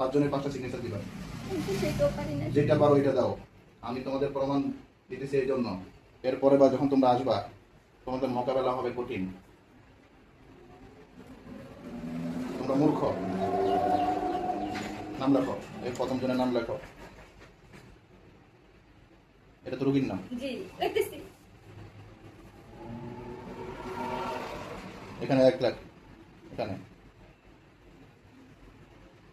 পাঁচজনের পাঁচটা সিগনেচার দিবা। সেটাও পারি না। যেটা পারো এটা দাও। আমি তোমাদের প্রমাণ দিতেছি এই জন্য, এরপরে বা যখন তোমরা আসবা তোমাদের মোকাবেলা হবে কঠিন। তোমরা মূর্খ। নাম লেখো, এই প্রথম জনের নাম লেখো। এটা তো রোগীর নাম। জি লিখতেছি। এখানে 1 লাখ, এখানে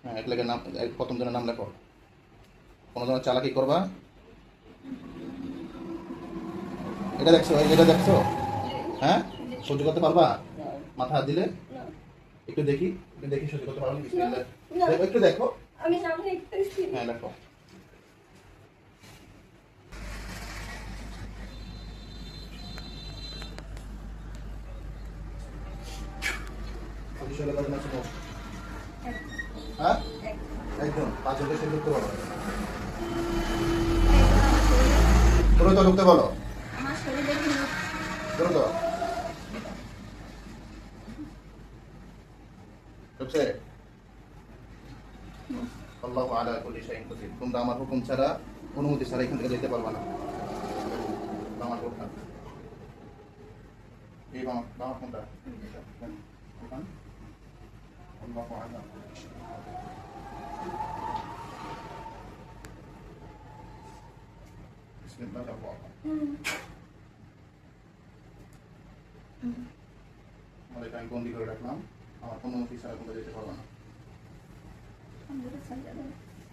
হ্যাঁ 1 লাখের নাম, প্রথম জনের নাম লেখো। কোনো জনের চালাকি করবা? এটা দেখছো, এটা দেখছো? হ্যাঁ সহ্য করতে পারবা? মাথা হাত দিলে না একটু দেখি, একটু দেখি সহ্য করতে পারো? না। একটু দেখো। আমি নাম লিখতেছি। হ্যাঁ লেখো। হ্যাঁ একদম 5 জনকে সে ঢুকতে বলো। দ্রুত ঢুকতে বলো, আমার শরীরে কিন্তু দ্রুত ঢুকছে। আল্লাহু আলা কুল্লি শাইইন কাদির। তোমরা আমার হুকুম ছাড়া, অনুমতি ছাড়া এখান থেকে যেতে পারবা না। আমার হুকুম এই আমার কোনটা? আল্লাহু আলা বিসমিল্লাহির রহমানির রহিম। আমাদের আমি বন্দি করে রাখলাম, আমার অনুমতি ছাড়া তোমরা যেতে পারবা না।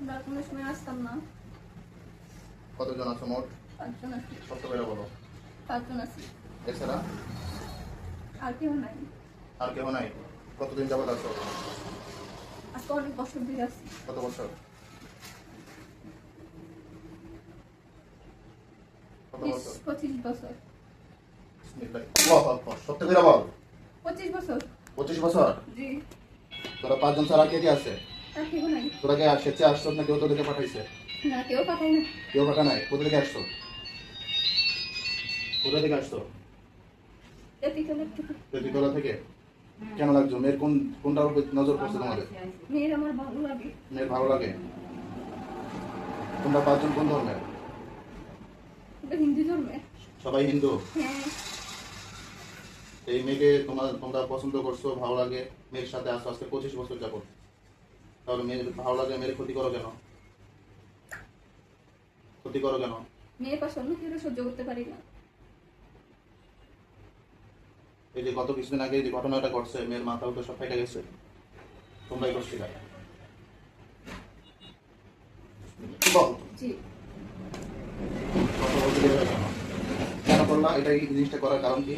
আমরা কোনো সময় আসতাম না। কতজন আছো মোট? 5 জন আছি। কত করে বলো? 5 জন আছি। এছাড়া আর কেউ নাই। আর কেউ নাই? কতদিন যাবত আছো? আজকে অনেক বছর ধরে আছি। কত বছর? কত বছর? 25 বছর। বিসমিল্লাহ। আল্লাহু আকবার। সত্য করে বল। 25 বছর। 25 বছর? জি। তোরা 5 জন ছাড়া কে কে আছে? আর কেউ নাই। তোরা কে স্বেচ্ছা আসছো না কেউ তোদেরকে পাঠাইছে? না কেউ পাঠায় না। কেউ পাঠা নাই? কোথা থেকে আসছো? কোথা থেকে আসছো? এতিতলের থেকে। তেতিতলা থেকে? কেন লাগছো? মেয়ের কোনটার উপর নজর পড়ছে তোমাদের? মেয়ের আমার ভালো লাগে। মেয়ের ভালো লাগে? তোমরা 5 জন কোন ধর্মের? এটা হিন্দু ধর্মের। সবাই হিন্দু? হ্যাঁ। এই মেয়েকে তোমরা পছন্দ করছো, ভালো লাগে, মেয়ের সাথে আস্তে আস্তে 25 বছর যাবত। তাহলে মেয়ের ভালো লাগে, মেয়ের ক্ষতি করো কেন? ক্ষতি করো কেন? মেয়ের পাশে অন্য কেউ সহ্য করতে পারি না। এই যে গত কিছুদিন আগে যে ঘটনাটা ঘটছে, মেয়ের মাথাও তো সব ফেটে গেছে, তোমরাই করছিলা। বল। জি। কত বছর ধরে কেন? কেন করলা? এটা এই জিনিসটা করার কারণ কি?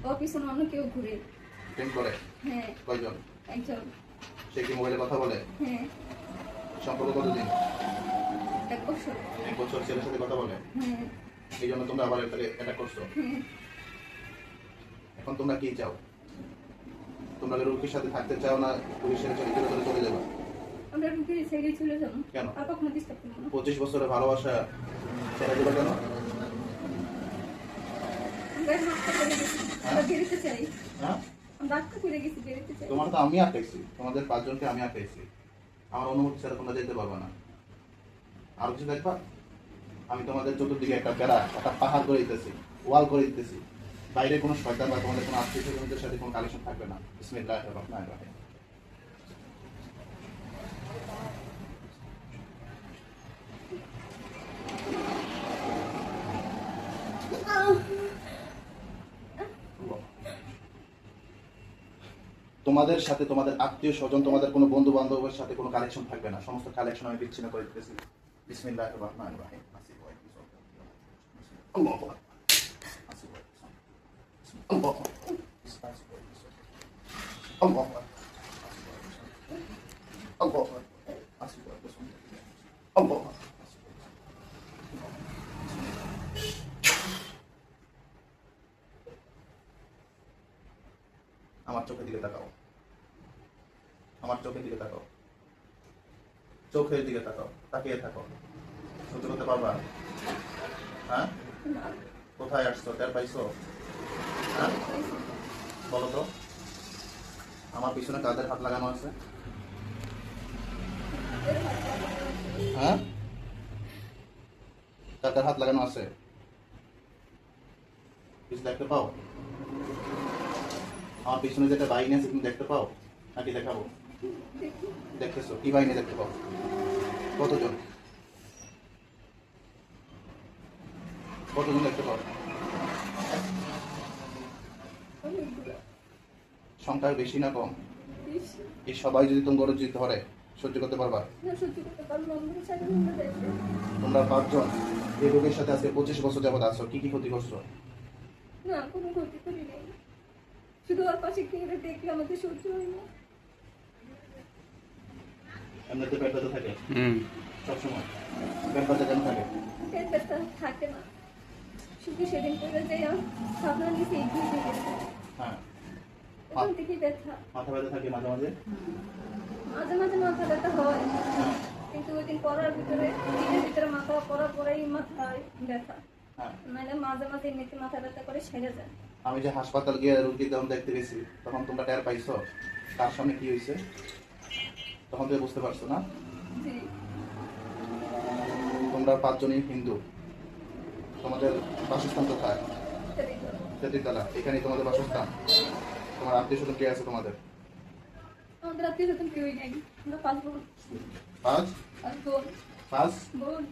ওর পিছনে অন্য কেউ ঘুরে। প্রেম করে? হ্যাঁ। কয়জন? একজন। সে কি মোবাইলে কথা বলে? হ্যাঁ। সম্পর্ক কতদিন? 1 বছর। 1 বছর ছেলের সাথে কথা বলে? হ্যাঁ। এই জন্য তোমরা আবার এটাকে অ্যাটাক করছো। হ্যাঁ। এখন তোমরা কি চাও? তোমরা রুকির সাথে থাকতে চাও না পুলিশের কাছে চলে যাবে? আমরা রুগীর ছেড়ে চলে যাবো। কেন? আর কখনো ডিস্টার্ব করবো না। 25 বছরের ভালোবাসা ছেড়ে দেবে কেন? আমরা হাতটা করে গেছি। আমরা বেরোতে চাই। হ্যাঁ? আমরা হাতটা করে গেছি, বেরোতে চাই। তোমার তো আমি আটকাইছি, তোমাদের 5 জনকে আমি আটকাইছি। আমার অনুমতি ছাড়া তোমরা যেতে পারবে না। আর কিছু দেখবা? আমি তোমাদের চতুর্দিকে একটা বেড়া, একটা পাহাড় করে দিতেছি, ওয়াল করে দিতেছি। বাইরে কোনো শয়তান বা তোমাদের কোনো আত্মীয়-স্বজনদের সাথে কোনো কালেকশন থাকবে না। বিসমিল্লাহির রহমানির রহিম। তোমাদের সাথে তোমাদের আত্মীয় স্বজন, তোমাদের কোনো বন্ধু বান্ধবের সাথে কোনো কালেকশন থাকবে না। সমস্ত কালেকশন আমি বিচ্ছিন্ন করে দিতেছি। বিসমিল্লাহির রহমানির রহিম। আল্লাহু আকবার। আল্লাহু আকবার। আল্লাহু আকবার। আল্লাহু আকবার। আল্লাহু আকবার। আমার চোখের দিকে তাকাও, আমার চোখের দিকে তাকাও, চোখের দিকে তাকাও, তাকিয়ে থাকো। সহ্য করতে পারবা? হ্যাঁ? কোথায় আসছো? টের পাইছো? হ্যাঁ বলো তো। আমার পিছনে কাদের হাত লাগানো আছে? হ্যাঁ, কাদের হাত লাগানো আছে? কিছু দেখতে পাও? আমার পিছনে যেটা বাহিনী আছে তুমি দেখতে পাও নাকি দেখাবো? দেখি দেখতেছো কি বাহিনী দেখতে পাও? কতজন? কতজন দেখতে পাও? অনেকগুলো সংখ্যায় বেশি না কম? বেশি। এই সবাই যদি তোমার যদি ধরে সহ্য করতে পারবা? না সহ্য করতে পারবো না, আমরা সাথে আমরা দেখবো। তোমরা 5 জন এই রোগের সাথে আজকে 25 বছর যাবত আছো, কি কি ক্ষতি করছো? না কোনো ক্ষতি করি নাই, শুধু ওর পাশে গিয়ে দেখলে আমাদের সহ্য হয় না। এমনিতে পেট ব্যথা থাকে সবসময়? পেট ব্যথা কেন থাকে? পেট ব্যথা থাকে না, শুধু সেদিন করে যাই ভাবনা নিচে এগিয়ে দিয়ে গেছে, হ্যাঁ। ওখান থেকেই ব্যথা। মাথা ব্যথা থাকে মাঝে মাঝে? মাঝে মাঝে মাথা ব্যথা হয়, কিন্তু ওই দিন পড়ার ভিতরে দিনের ভিতরে মাথা পড়ার পরেই মাথায় ব্যথা, হ্যাঁ। মানে মাঝে মাঝে এমনিতে মাথা ব্যথা করে সেরে যায়। আমি যে হাসপাতাল গিয়ে রুগী যখন দেখতে গেছি তখন তোমরা টের পাইছো তার সামনে কি হয়েছে? তখন তুমি বুঝতে পারছো না? জি তোমরা 5 জনই হিন্দু, তোমাদের বাসস্থান কোথায়? সেটাই তো। তেতিতলা, এখানেই তোমাদের বাসস্থান? তোমার আত্মীয় স্বজন কে আছে তোমাদের? আমাদের আত্মীয় স্বজন কেউই নেই, আমরা 5 বোন। 5? 5 বোন। 5? বোন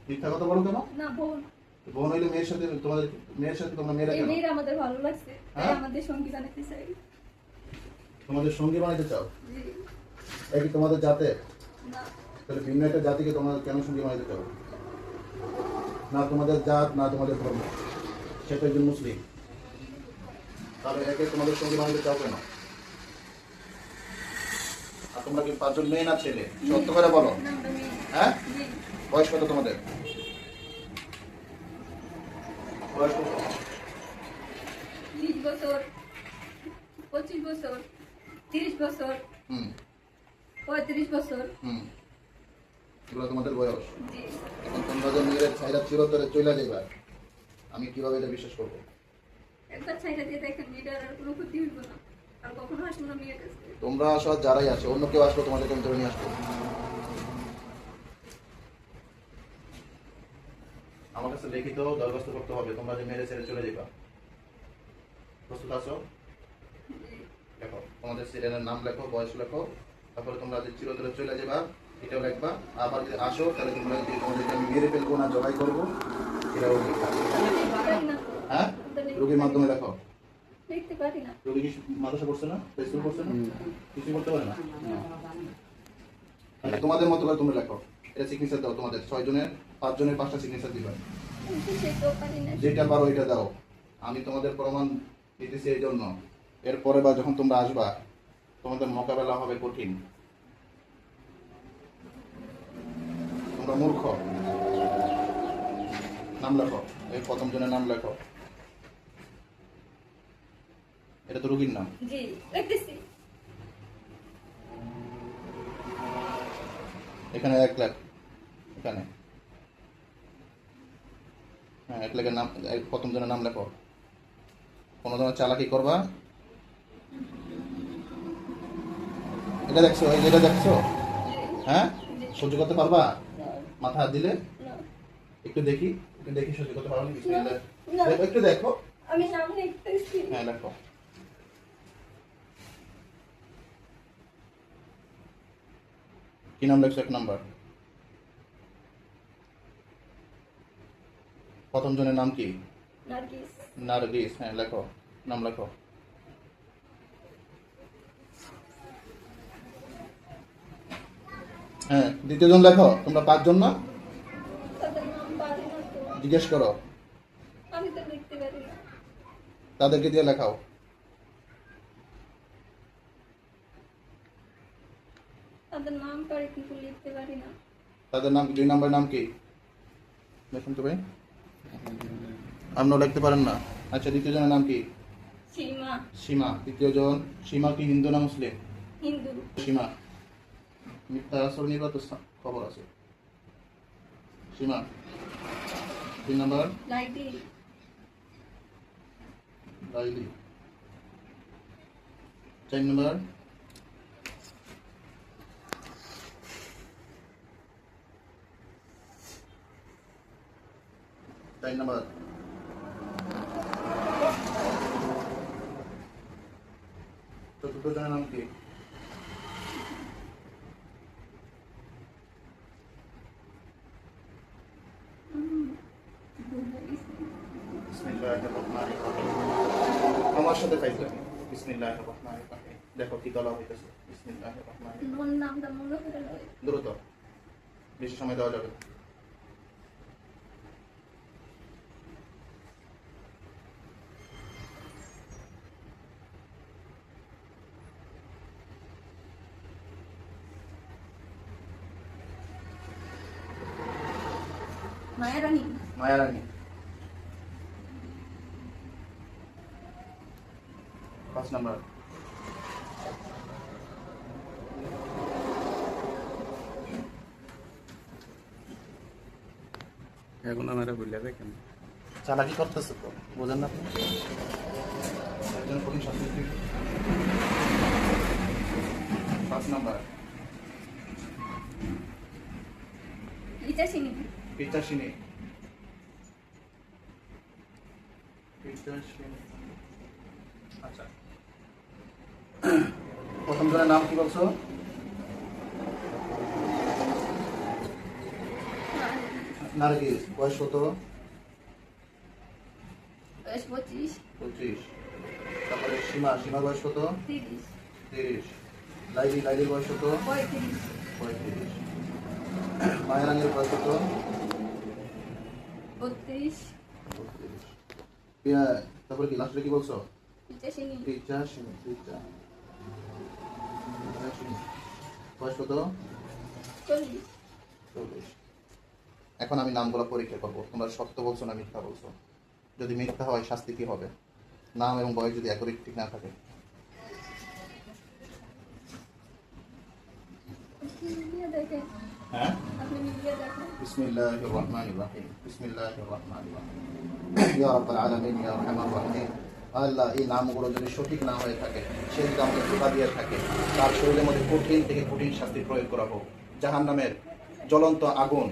মিথ্যা কথা বলো কেন? না বোন। বোন হইলে মেয়ের সাথে তোমাদের মেয়ের সাথে তোমরা মেয়েরা এই কেন? মেয়েরা আমাদের ভালো লাগছে, তাই হ্যাঁ? আমাদের সঙ্গী বানাতে চাই। তোমাদের সঙ্গী বানাইতে চাও? জি এই কি তোমাদের জাতে? না তাহলে ভিন্ন একটা জাতিকে তোমরা কেন সঙ্গী বানাইতে চাও? না তোমাদের জাত না তোমাদের ধর্ম, সে তো একজন মুসলিম, তাহলে একে তোমাদের সঙ্গী বানাইতে চাও কেন? আর তোমরা কি 5 জন মেয়ে না ছেলে? সত্য করে বলো। না, আমরা মেয়ে। হ্যাঁ? জি বয়স কত তোমাদের? বয়স কত? 20 বছর, 25 বছর, 30 বছর, হুম 35 বছর। হুম এগুলো তোমাদের বয়স। জি এখন তোমরা যে মেয়েদের ছাইরা চিরতরে চলে যাইবা, আমি কিভাবে এটা বিশ্বাস করবো? একবার ছাইটা দিয়ে দেখেন মেয়েটার আর কোনো ক্ষতি হইব না, আর কখনো আসবো না মেয়ের কাছে। তোমরা আসো আর যারাই আসো, অন্য কেউ আসলো তোমাদেরকে আমি ধরে নিয়ে আসবো। আমার কাছে লিখিত দরখাস্ত করতে হবে তোমরা যে মেরে ছেড়ে চলে যাবা। প্রস্তুত আছো? লেখো, তোমাদের সিরিয়ালের নাম লেখো, বয়স লেখো, তারপরে তোমরা যে চিরতরে চলে যাবা এটাও লিখবা। আবার যদি আসো তাহলে তোমরা যদি তোমাদেরকে আমি মেরে ফেলবো না জবাই করবো এটাও লিখবা। পারি না তো, হ্যাঁ? আমরা রোগীর মাধ্যমে লেখো। লিখতে পারি না। রোগী কি মাদ্রাসা পড়ছে না? স্কুল পড়ছে না? কিছু করতে পারে না? তাহলে তোমাদের মতো করে তোমরা লেখো। এটা সিগনেচার দাও তোমাদের 6 জনের 5 জনের 5টা সিগনেচার দিবা। কিন্তু সেটাও পারি না। যেটা পারো এটা দাও। আমি তোমাদের প্রমাণ দিতেছি এই জন্য, এরপরে বা যখন তোমরা আসবা তোমাদের মোকাবেলা হবে কঠিন। তোমরা মূর্খ। নাম লেখো, এই প্রথম জনের নাম লেখো। এটা তো রোগীর নাম। জি লিখতেছি। এখানে 1 লাখ, এখানে হ্যাঁ 1 লাখের নাম, প্রথম জনের নাম লেখো। কোনো ধরনের চালাকি করবা? এটা দেখছো, এই যেটা দেখছো, হ্যাঁ সহ্য করতে পারবা? মাথা হাত দিলে না একটু দেখি, একটু দেখি সহ্য করতে পারো নাকি? না, না। দেখো, একটু দেখো। আমি নাম লিখতেছি। হ্যাঁ লেখো। কি নাম লেখছো? 1 নাম্বার। প্রথম জনের নাম কি? নার্গিস। নার্গিস, হ্যাঁ লেখো, নাম লেখো। হ্যাঁ দ্বিতীয় জন লেখো। তোমরা 5 জন না? তাদের নাম পারি না তো, জিজ্ঞেস করো, আমি তো লিখতে পারি না। তাদেরকে দিয়ে লেখাও। তাদের নাম পারি কিন্তু লিখতে পারি না। তাদের নাম, 2 নাম্বার নাম কি? দেখুন তো ভাই, আপনিও লিখতে পারেন না। আচ্ছা দ্বিতীয় জনের নাম কি? সীমা। সীমা। তৃতীয় জন, সীমা কি হিন্দু না মুসলিম? হিন্দু। সীমা মিথ্যা আচরণের তো খবর আছে। সীমা। 3 নাম্বার লাইটি। লাইলি। 4 নম্বর, 4 নম্বর, চতুর্থ জনের নাম কি? বিসমিল্লাহির রহমানির রহিম। আমার সাথে ফাইজলামি। বিসমিল্লাহির রহমানির রহিম। দেখো কি বলা হইতেছে। বিসমিল্লাহির রহমানির রহিম। মন নামটা মনে করে লয়। দ্রুত, বেশি সময় দেওয়া যাবে না। মায়া রানী। মায়া রানী। 5 নম্বর, এখন আমরা বললে কেন চালাকি করতেছে তো, বোঝেন না আপনি? একজন কঠিন শাস্তি দিবে। 5 নম্বর, ইচাসিনী। পিচাসিনী। পিচাসিনী। আচ্ছা, প্রথম জনের নাম কি বলছো? নার্গিস। বয়স কত? বয়স 25। 25। তারপরে সীমা। সীমার বয়স কত? 30। 30। লাইলি। লাইলির বয়স কত? 35। 35। মায়া রানীর বয়স কত? 32। 32। তারপরে কি লাস্টে কি বলছো? ইচাসিনী। পিচাসিনী। পিচাসিনী। বয়স কত? 40। 40। এখন আমি নামগুলো পরীক্ষা করবো, তোমরা সত্য বলছো না মিথ্যা বলছো। যদি মিথ্যা হয় শাস্তি কি হবে? নাম এবং বয়স যদি একই ঠিক না থাকে। মিলিয়ে দেখেন। হ্যাঁ, আপনি মিলিয়ে দেখেন। বিসমিল্লাহির রহমানির রহিম। বিসমিল্লাহির রহমানির রহিম। ইয়া রাব্বাল আলামিন, ইয়া আরহামার রাহিম। আল্লাহ, এই নামগুলো যদি সঠিক না হয়ে থাকে, সে যদি আমাকে ধোঁকা দিয়ে থাকে, তার শরীরের মধ্যে কঠিন থেকে কঠিন শাস্তি প্রয়োগ করা হোক। জাহান্নামের জ্বলন্ত আগুন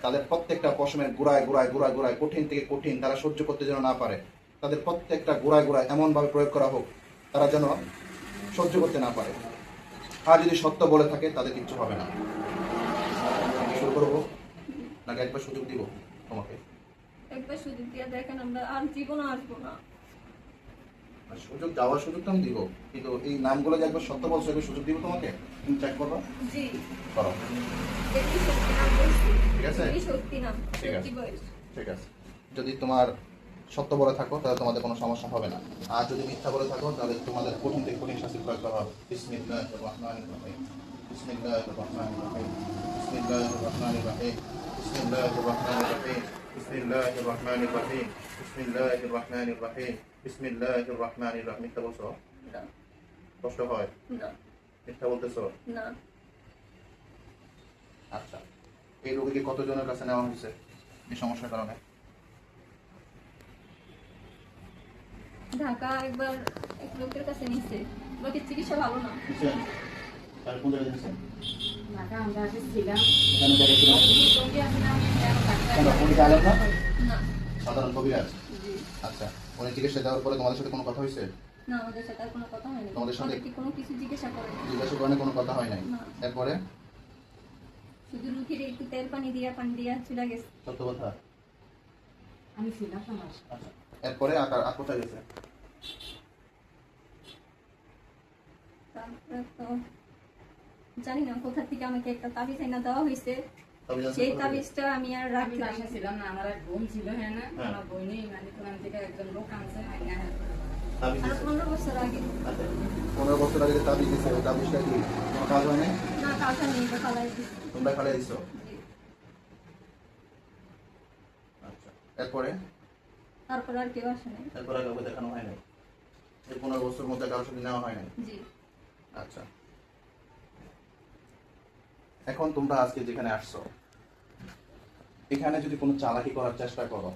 তাদের প্রত্যেকটা পশমের গোড়ায় গোড়ায় গোড়ায় গোড়ায় কঠিন থেকে কঠিন তারা সহ্য করতে যেন না পারে, তাদের প্রত্যেকটা গোড়ায় গোড়ায় এমনভাবে প্রয়োগ করা হোক তারা যেন সহ্য করতে না পারে। আর যদি সত্য বলে থাকে তাদের কিচ্ছু হবে না। আমি শুরু করবো নাকি একবার সুযোগ দিব তোমাকে? একবার সুযোগ দিয়ে দেখেন, আমরা আর জীবন আসবো না। আর সুযোগ যাওয়ার সুযোগ তো আমি দিব, কিন্তু এই নামগুলো যে একবার সত্য বলছো, একবার সুযোগ দিব তোমাকে। তুমি চেক করো। জি। করো। এটি সত্যি নাম বলছি। ঠিক আছে? এটি সত্যি নাম। ঠিক আছে। সত্যি বয়স। ঠিক আছে, যদি তোমার সত্য বলে থাকো তাহলে তোমাদের কোনো সমস্যা হবে না, আর যদি মিথ্যা বলে থাকো তাহলে তোমাদের কঠিন থেকে কঠিন শাস্তি প্রয়োগ করা হবে। বিসমিল্লাহির রহমানির রহিম। বিসমিল্লাহির রহমানির রহিম। বিসমিল্লাহির রহমানির রহিম। বিসমিল্লাহির রহমানির রহিম। বিসমিল্লাহির রহমানির রহিম। বিসমিল্লাহির রহমানির রহিম। বিসমিল্লাহির রহমানির রহিম। মিথ্যা বলছো? না। কষ্ট হয়? না। মিথ্যা বলতেছো? না। আচ্ছা, এই রোগীকে কতজনের কাছে নেওয়া হয়েছে এই সমস্যার কারণে? ঢাকা একবার এক লোকের কাছে নিচ্ছে, লোকের চিকিৎসা ভালো না। নিছেন? তাহলে কোন জায়গায় নিছেন? ঢাকা আমরা আগে ছিলাম। এখানে জায়গায় ছিলেন? সঙ্গে আসলাম, কেন, উনি কি আলেম না? না। সাধারণ কবিরাজ? জি। আচ্ছা, উনি চিকিৎসা দেওয়ার পরে তোমাদের সাথে কোনো কথা হয়েছে? না, আমাদের সাথে আর কোনো কথা হয়নি। তোমাদের সাথে- আমাদেরকে কোনো কিছু জিজ্ঞাসা করে না। জিজ্ঞাসা করেন কোনো কথা হয় নাই? না। এরপরে শুধু রুটির একটু তেল পানি দিয়া চলে গেছে। সত্য কথা? আমি ছিলাম আমার আচ্ছা, এরপরে আর কোথায় গেছে? তারপরে তো জানি না কোথা থেকে আমাকে একটা তাবিজ এনে দেওয়া হয়েছে। তাবিজ আছে সেই কোথা থেকে? তাবিজটা আমি আর আমি রাখতে বাসা ছিলাম না, আমার এক বোন ছিল। হ্যাঁ না, হ্যাঁ। আমার বোনই মানে কোরআন থেকে একজন লোক আনছে আইনা। তাবিজ আর দিছে? 15 বছর আগে। আচ্ছা, 15 বছর আগে যে তাবিজ দিছে, ওই তাবিজটা কি কোনো কাজ হয় নাই? না, কাউকে নিয়ে তো ফালাই দিছি। তোমরা ফেলে দিছো? জি। আচ্ছা, এরপরে তারপরে আর কেউ আসে নাই। এরপরে কাউকে দেখানো হয় নাই? এই 15 বছর মধ্যে কারোর সাথে নেওয়া হয় নাই? জি। আচ্ছা, এখন তোমরা আজকে যেখানে আসছো, এখানে যদি কোনো চালাকি করার চেষ্টা করো,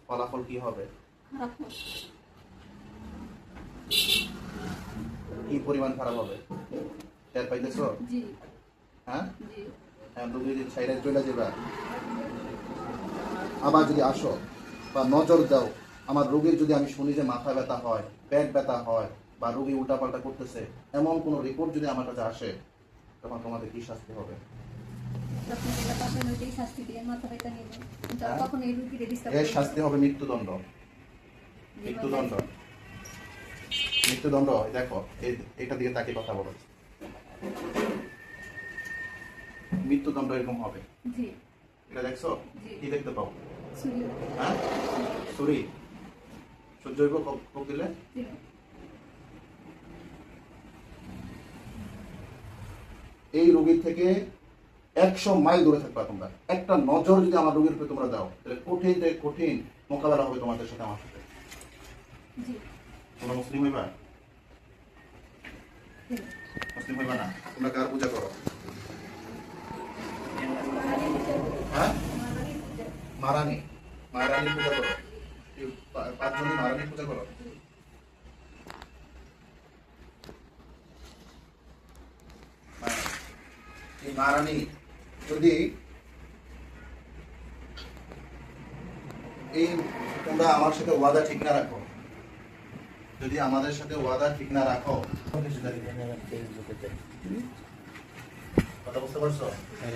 ফলাফল কি হবে? খারাপ হোক। কি কি পরিমাণ খারাপ হবে টের পাইতেছো? জি হ্যাঁ জি রোগী যদি ছাইরে চলে যাবা, আবার যদি আসো বা নজর দাও, আমার রোগীর যদি আমি শুনি যে মাথা ব্যথা হয়, পেট ব্যথা হয়, বা রোগী উল্টাপাল্টা করতেছে, এমন কোনো রিপোর্ট যদি আমার কাছে আসে, তখন তোমাদের কি শাস্তি হবে? তখন যেটা পাবেন ওইটাই শাস্তি দিয়ে মাথা ব্যথা নেবেন, কিন্তু আর কখনো এই রুগীকে ডিস্টার্ব এর শাস্তি হবে মৃত্যুদণ্ড। মৃত্যুদণ্ড, মৃত্যুদণ্ড। দেখো এটা দিয়ে তাকে কথা বলো, মৃত্যুদণ্ড এরকম হবে। জি এটা দেখছো? জি। কি দেখতে পাও? শুনি হ্যাঁ, ছুরি। সহ্য হইব কোপ দিলে? জি এই রোগীর থেকে 100 মাইল দূরে থাকবা তোমরা। একটা নজর যদি আমার রোগীর উপরে তোমরা দাও, তাহলে কঠিন থেকে কঠিন মোকাবেলা হবে তোমাদের সাথে আমার সাথে। জি তোমরা মুসলিম হইবা? জি মুসলিম হইবা না? তোমরা কার পূজা করো? মারানি পূজা হ্যাঁ, মারানি পূজা মারানি। মারানি পূজা করো? এই পাঁচজনই মারানি পূজা করো? এই মারানি যদি এই তোমরা আমার সাথে ওয়াদা ঠিক না রাখো, যদি আমাদের সাথে ওয়াদা ঠিক না রাখো, কথা বুঝতে পারছো?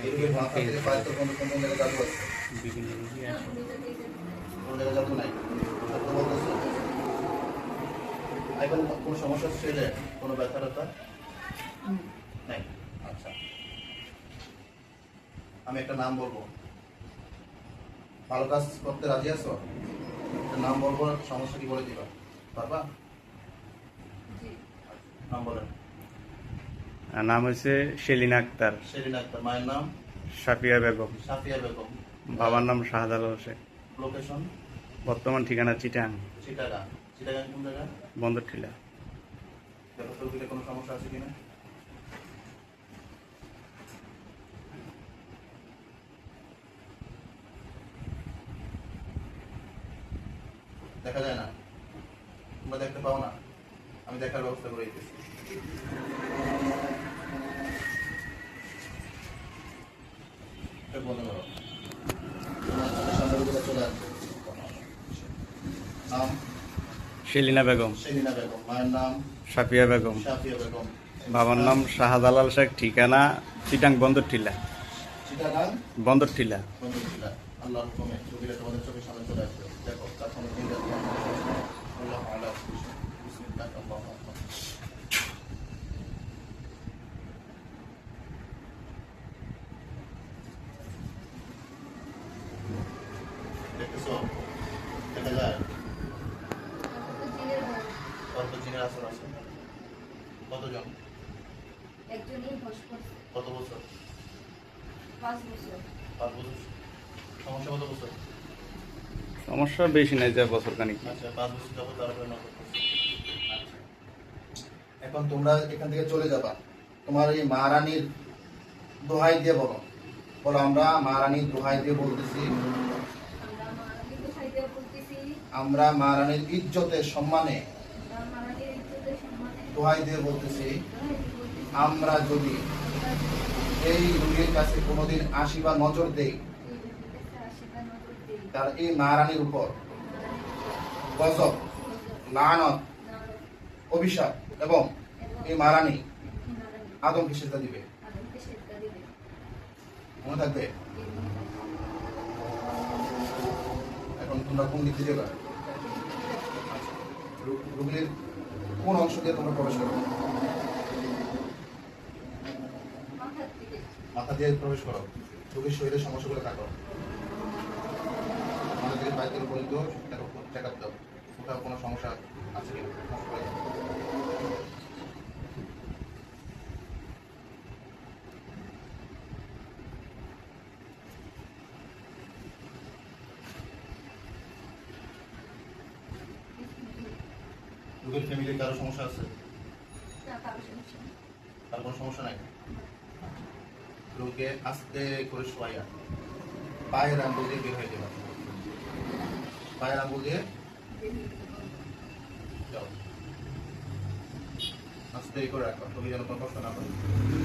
এই মাথা থেকে পায়ে তো কোন কোন জায়গায় জাদু আছে, বিভিন্ন রোগী আসে। কোন জায়গায় জাদু নাই। সত্য বলতেছো? এখন কোন সমস্যা হচ্ছে যে কোনো ব্যথা ট্যাথা নাই? আচ্ছা, আমি একটা নাম বলবো, ভালো কাজ করতে রাজি আছো? একটা নাম বলবো, সমস্যা কি বলে দিবা, পারবা? জি নাম বলেন। আর নাম হচ্ছে সেলিনা আক্তার, শেরিন আক্তার। মায়ের নাম? সাফিয়া বেগম। সাফিয়া বেগম। বাবার নাম শাহজালাল হোসেন। লোকেশন? বর্তমান ঠিকানা চিটাং, চিটাগাং। চিটাগাং কোন জায়গা? বন্দরঠিলা। ব্যবস্থা দিলে কোনো সমস্যা আছে কিনা? দেখা যায় না? তোমরা দেখতে পাও না? আমি দেখার ব্যবস্থা করে দিতেছি। এটা বন্ধ করো। তোমার সামনে রোগীরা চলে আসবে। নাম? সেলিনা বেগম। সেলিনা বেগম। মায়ের নাম? সাফিয়া বেগম। সাফিয়া বেগম। বাবার নাম শাহজালাল শেখ, ঠিকানা চিটাং, বন্দরঠিলা। চিটাগাং বন্দরঠিলা। বন্ধুরা, আল্লাহর হুকুমে রোগীরা তোমাদের চোখের সামনে চলে আসবে। দেখো তার কোনো চিন্তা তোমার মনে হয় না। আল্লাহু আ'লাম। বিসমিল্লাহ, আল্লাহু আকবার। দেখতেছো? দেখা যায়? জিনের ভয় কত জিনের আসর আছে? কতজন? একজনই ভস করছে কত বছর? 5 বছর 5 বছর। সমস্যা কত বছর? সমস্যা বেশি নাই, যা বছর খানিক। আচ্ছা, 5 বছর যাবো, তারপরে নজর করছি। আচ্ছা, এখন তোমরা এখান থেকে চলে যাবা। তোমার এই মহারানীর দোহাই দিয়ে বলো, বলো আমরা মহারানীর দোহাই দিয়ে বলতেছি, আমরা মারানি কোথায় দিয়ে বলতেছি, আমরা মহারানীর ইজ্জতের সম্মানে আমরা মারানির ইজ্জতের সম্মানে দোহাই দিয়ে বলতেছি, দোহাই দিয়ে বলতেছি, আমরা যদি এই রোগীর কাছে কোনোদিন আসি বা নজর দেই, এই রোগীর কাছে আশীর্বাদ নজর দিই, তার এই মহারানীর উপর মারানির গজব, লানত, নারক অভিশাপ এবং এই মহারানী এই মারানি আদমকে সেজদা দিবে। আদমকে সেজদা দিবে। মনে থাকবে? এই মনে রাখবে। এখন তোমরা কোন দিক দিয়ে যাবে? রোগীর কোন অংশ দিয়ে তোমরা প্রবেশ করো? মাথার দিকে মাথা দিয়ে প্রবেশ করো। রোগীর শরীরের সমস্যাগুলো থাকো, আমাদের দিকে বাইকের উপরে দিও, চেক আপ দাও, কোথাও কোনো সমস্যা আছে কিনা। রোগীর ফ্যামিলির কারো সমস্যা আছে? না কারো সমস্যা নেই। তার কোনো সমস্যা নাই? রোগীকে আস্তে করে শোয়াইয়া পায়ের আঙ্গুল দিয়ে বের হয়ে দেবা। পায়ের আঙ্গুল দিয়ে যাও। আস্তে করে রাখো, তুমি যেন কোনো কষ্ট না পাও।